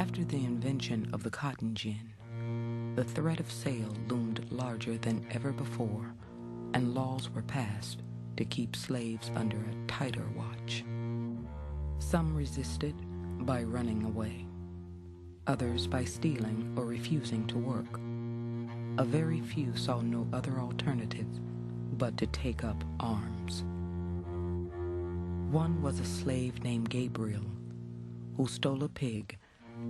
After the invention of the cotton gin, the threat of sale loomed larger than ever before, and laws were passed to keep slaves under a tighter watch. Some resisted by running away, others by stealing or refusing to work. A very few saw no other alternative but to take up arms. One was a slave named Gabriel, who stole a pig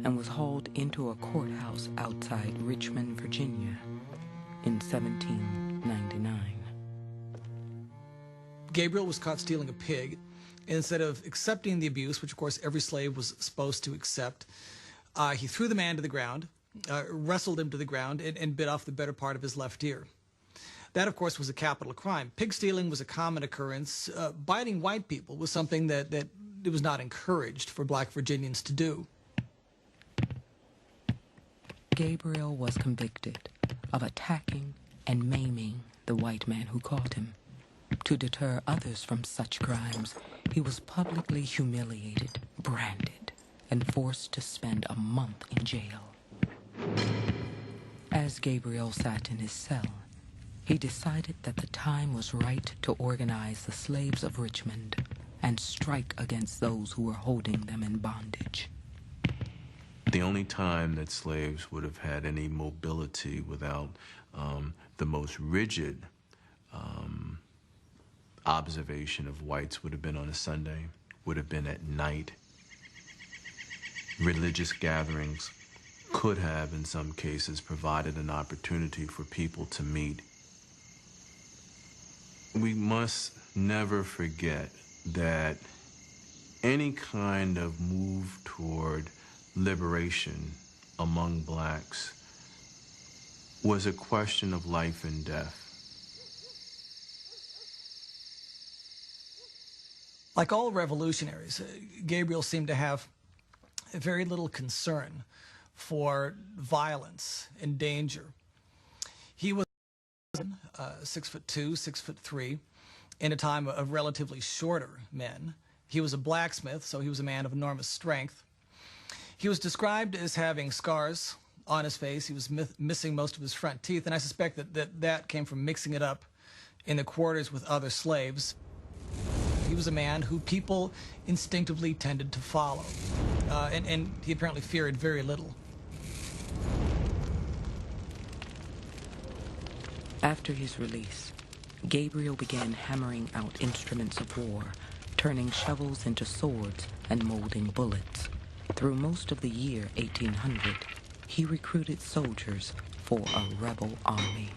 and was hauled into a courthouse outside Richmond, Virginia, in 1799. Gabriel was caught stealing a pig. Instead of accepting the abuse, which of course every slave was supposed to accept, he threw the man to the ground, wrestled him to the ground, and bit off the better part of his left ear. That, of course, was a capital crime. Pig stealing was a common occurrence. Biting white people was something that it was not encouraged for black Virginians to do. Gabriel was convicted of attacking and maiming the white man who caught him. To deter others from such crimes, he was publicly humiliated, branded, and forced to spend a month in jail. As Gabriel sat in his cell, he decided that the time was right to organize the slaves of Richmond and strike against those who were holding them in bondage. The only time that slaves would have had any mobility without the most rigid observation of whites would have been on a Sunday, would have been at night. Religious gatherings could have, in some cases, provided an opportunity for people to meet. We must never forget that any kind of move toward liberation among blacks was a question of life and death. Like all revolutionaries, Gabriel seemed to have very little concern for violence and danger. He was 6'2", 6'3", in a time of relatively shorter men. He was a blacksmith, so he was a man of enormous strength. He was described as having scars on his face. He was missing most of his front teeth, and I suspect that came from mixing it up in the quarters with other slaves. He was a man who people instinctively tended to follow, and he apparently feared very little. After his release, Gabriel began hammering out instruments of war, turning shovels into swords and molding bullets. Through most of the year 1800, he recruited soldiers for a rebel army.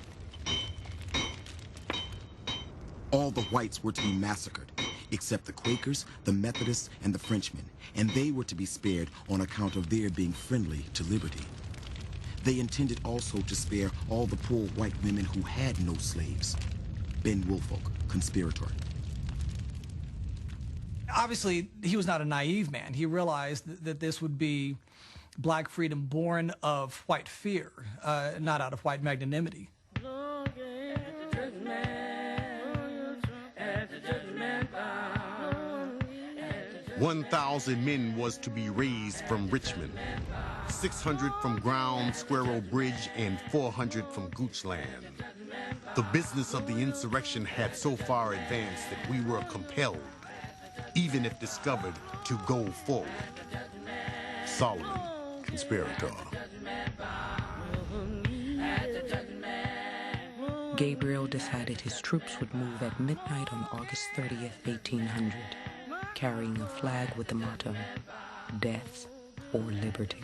All the whites were to be massacred, except the Quakers, the Methodists, and the Frenchmen, and they were to be spared on account of their being friendly to liberty. They intended also to spare all the poor white women who had no slaves. Ben Woolfolk, conspirator. Obviously, he was not a naive man. He realized that this would be black freedom born of white fear, not out of white magnanimity. 1,000 men was to be raised from Richmond, 600 from Ground Squirrel Bridge, and 400 from Goochland. The business of the insurrection had so far advanced that we were compelled, even if discovered, to go forward. Solomon, conspirator. Gabriel decided his troops would move at midnight on August 30th, 1800, carrying a flag with the motto, "Death or Liberty."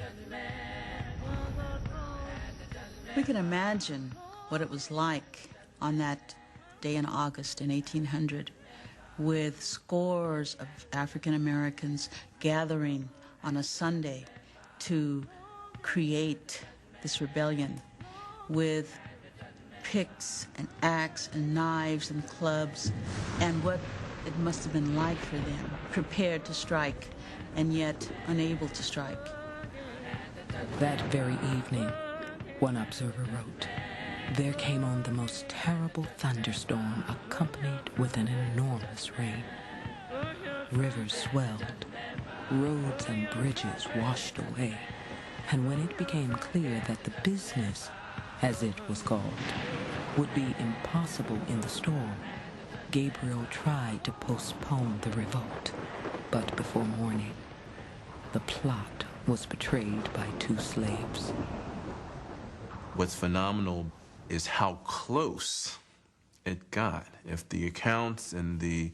We can imagine what it was like on that day in August in 1800, with scores of African Americans gathering on a Sunday to create this rebellion with picks and axe and knives and clubs, and what it must have been like for them, prepared to strike and yet unable to strike. That very evening, one observer wrote, there came on the most terrible thunderstorm accompanied with an enormous rain. Rivers swelled, roads and bridges washed away, And when it became clear that the business, as it was called, would be impossible in the storm, Gabriel tried to postpone the revolt. But before morning, the plot was betrayed by 2 slaves. What's phenomenal is how close it got. If the accounts and the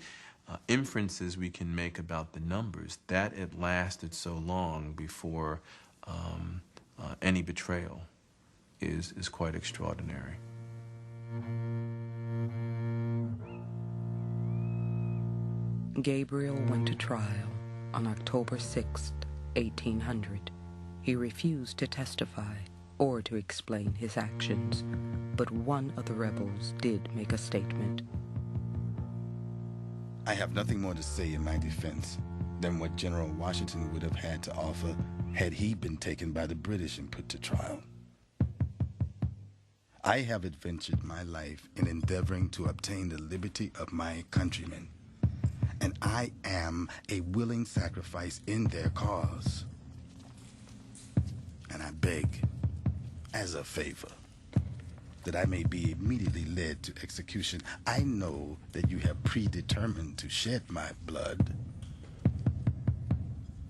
inferences we can make about the numbers, that it lasted so long before any betrayal is quite extraordinary. Gabriel went to trial on October 6th, 1800. He refused to testify or to explain his actions, but one of the rebels did make a statement. I have nothing more to say in my defense than what General Washington would have had to offer had he been taken by the British and put to trial. I have adventured my life in endeavoring to obtain the liberty of my countrymen, and I am a willing sacrifice in their cause. And I beg, as a favor, that I may be immediately led to execution. I know that you have predetermined to shed my blood.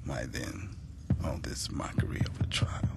Why then, all this mockery of a trial?